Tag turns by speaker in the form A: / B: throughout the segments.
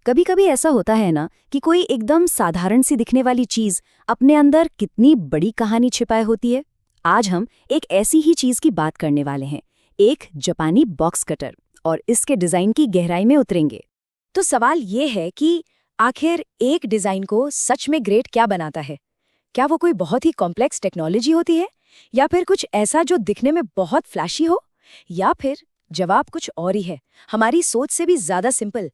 A: कभी कभी ऐसा होता है ना कि कोई एकदम साधारण सी दिखने वाली चीज अपने अंदर कितनी बड़ी कहानी छिपाए होती है। आज हम एक ऐसी ही चीज की बात करने वाले हैं, एक जापानी बॉक्स कटर, और इसके डिजाइन की गहराई में उतरेंगे। तो सवाल ये है कि आखिर एक डिजाइन को सच में ग्रेट क्या बनाता है? क्या वो कोई बहुत ही कॉम्प्लेक्स टेक्नोलॉजी होती है, या फिर कुछ ऐसा जो दिखने में बहुत फ्लैशी हो, या फिर जवाब कुछ और ही है, हमारी सोच से भी ज्यादा सिंपल।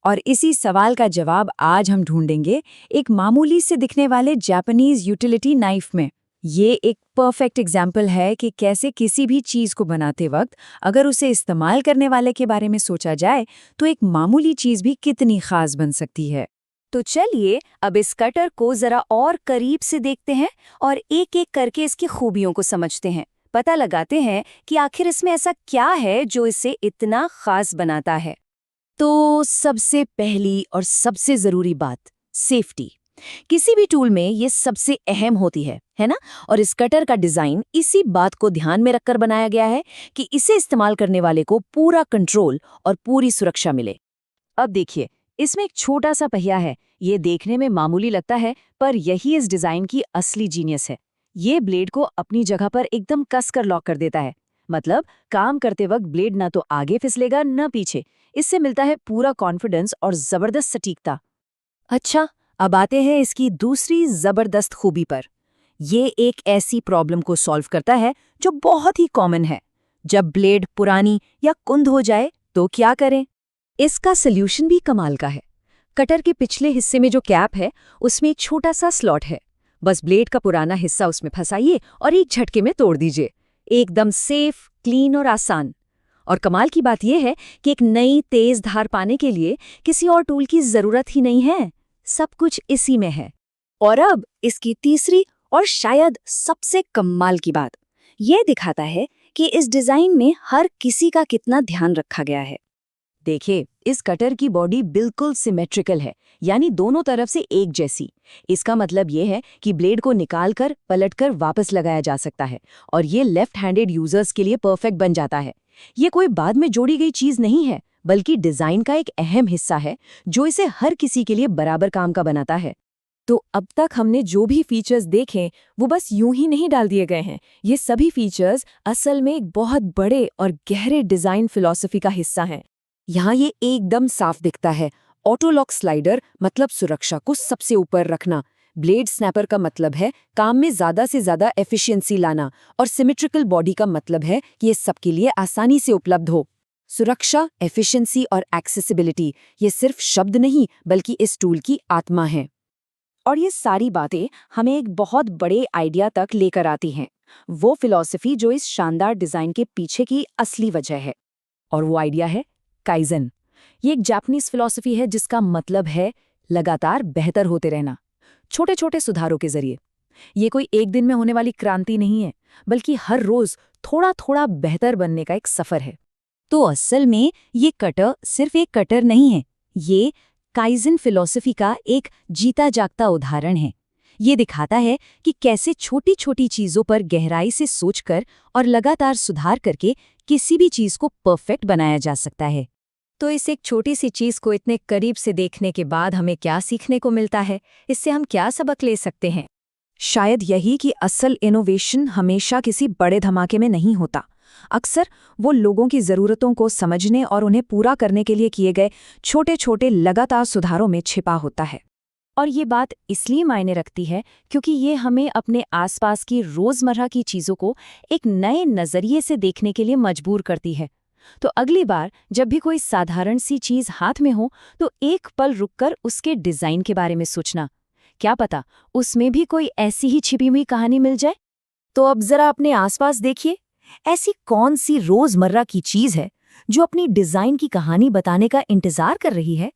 A: और इसी सवाल का जवाब आज हम ढूंढेंगे एक मामूली से दिखने वाले जापानीज यूटिलिटी नाइफ में। ये एक परफेक्ट एग्जाम्पल है कि कैसे किसी भी चीज को बनाते वक्त अगर उसे इस्तेमाल करने वाले के बारे में सोचा जाए तो एक मामूली चीज भी कितनी खास बन सकती है। तो चलिए अब इस कटर को जरा और करीब से देखते हैं और एक एक करके इसकी खूबियों को समझते हैं। पता लगाते हैं कि आखिर इसमें ऐसा क्या है जो इसे इतना खास बनाता है। तो सबसे पहली और सबसे ज़रूरी बात, सेफ्टी। किसी भी टूल में ये सबसे अहम होती है ना? और इस कटर का डिज़ाइन इसी बात को ध्यान में रखकर बनाया गया है कि इसे इस्तेमाल करने वाले को पूरा कंट्रोल और पूरी सुरक्षा मिले। अब देखिए, इसमें एक छोटा सा पहिया है। ये देखने में मामूली लगता है, पर यही इस डिज़ाइन की असली जीनियस है। ये ब्लेड को अपनी जगह पर एकदम कस कर लॉक कर देता है। मतलब काम करते वक्त ब्लेड ना तो आगे फिसलेगा न पीछे। इससे मिलता है पूरा कॉन्फिडेंस और जबरदस्त सटीकता। अच्छा, अब आते हैं इसकी दूसरी जबरदस्त खूबी पर। ये एक ऐसी प्रॉब्लम को सॉल्व करता है जो बहुत ही कॉमन है। जब ब्लेड पुरानी या कुंद हो जाए तो क्या करें? इसका सल्यूशन भी कमाल का है। कटर के पिछले हिस्से में जो कैप है उसमें एक छोटा सा स्लॉट है। बस ब्लेड का पुराना हिस्सा उसमें फंसाइए और एक झटके में तोड़ दीजिए। एकदम सेफ, क्लीन और आसान। और कमाल की बात यह है कि एक नई तेज धार पाने के लिए किसी और टूल की जरूरत ही नहीं है। सब कुछ इसी में है। और अब इसकी तीसरी और शायद सबसे कमाल की बात, यह दिखाता है कि इस डिजाइन में हर किसी का कितना ध्यान रखा गया है। देखिए, इस कटर की बॉडी बिल्कुल सिमेट्रिकल है, यानी दोनों तरफ से एक जैसी। इसका मतलब ये है कि ब्लेड को निकालकर पलटकर वापस लगाया जा सकता है, और ये लेफ्ट हैंडेड यूजर्स के लिए परफेक्ट बन जाता है। ये कोई बाद में जोड़ी गई चीज नहीं है, बल्कि डिजाइन का एक अहम हिस्सा है जो इसे हर किसी के लिए बराबर काम का बनाता है। तो अब तक हमने जो भी फीचर्स देखे वो बस यूं ही नहीं डाल दिए गए हैं। ये सभी फीचर्स असल में एक बहुत बड़े और गहरे डिजाइन फिलॉसफी का हिस्सा हैं। यहाँ ये एकदम साफ दिखता है। ऑटो लॉक स्लाइडर मतलब सुरक्षा को सबसे ऊपर रखना। ब्लेड स्नैपर का मतलब है काम में ज्यादा से ज्यादा एफिशिएंसी लाना, और सिमेट्रिकल बॉडी का मतलब है कि ये सबके लिए आसानी से उपलब्ध हो। सुरक्षा, एफिशिएंसी और एक्सेसिबिलिटी ये सिर्फ शब्द नहीं बल्कि इस टूल की आत्मा है। और ये सारी बातें हमें एक बहुत बड़े आइडिया तक लेकर आती हैं, वो फिलॉसफी जो इस शानदार डिजाइन के पीछे की असली वजह है। और वो आइडिया है काइजन। ये एक जापानीज फिलॉसफी है जिसका मतलब है लगातार बेहतर होते रहना, छोटे छोटे सुधारों के जरिए। ये कोई एक दिन में होने वाली क्रांति नहीं है, बल्कि हर रोज थोड़ा थोड़ा बेहतर बनने का एक सफर है। तो असल में ये कटर सिर्फ एक कटर नहीं है, ये काइजन फिलॉसफी का एक जीता जागता उदाहरण है। ये दिखाता है कि कैसे छोटी छोटी चीजों पर गहराई से सोचकर और लगातार सुधार करके किसी भी चीज को परफेक्ट बनाया जा सकता है। तो इस एक छोटी सी चीज को इतने करीब से देखने के बाद हमें क्या सीखने को मिलता है? इससे हम क्या सबक ले सकते हैं? शायद यही कि असल इनोवेशन हमेशा किसी बड़े धमाके में नहीं होता। अक्सर वो लोगों की ज़रूरतों को समझने और उन्हें पूरा करने के लिए किए गए छोटे छोटे लगातार सुधारों में छिपा होता है। और ये बात इसलिए मायने रखती है क्योंकि ये हमें अपने आसपास की रोज़मर्रा की चीज़ों को एक नए नज़रिए से देखने के लिए मजबूर करती है। तो अगली बार जब भी कोई साधारण सी चीज़ हाथ में हो तो एक पल रुककर उसके डिज़ाइन के बारे में सोचना। क्या पता उसमें भी कोई ऐसी ही छिपी हुई कहानी मिल जाए। तो अब ज़रा अपने आसपास देखिए, ऐसी कौन सी रोज़मर्रा की चीज़ है जो अपनी डिज़ाइन की कहानी बताने का इंतज़ार कर रही है?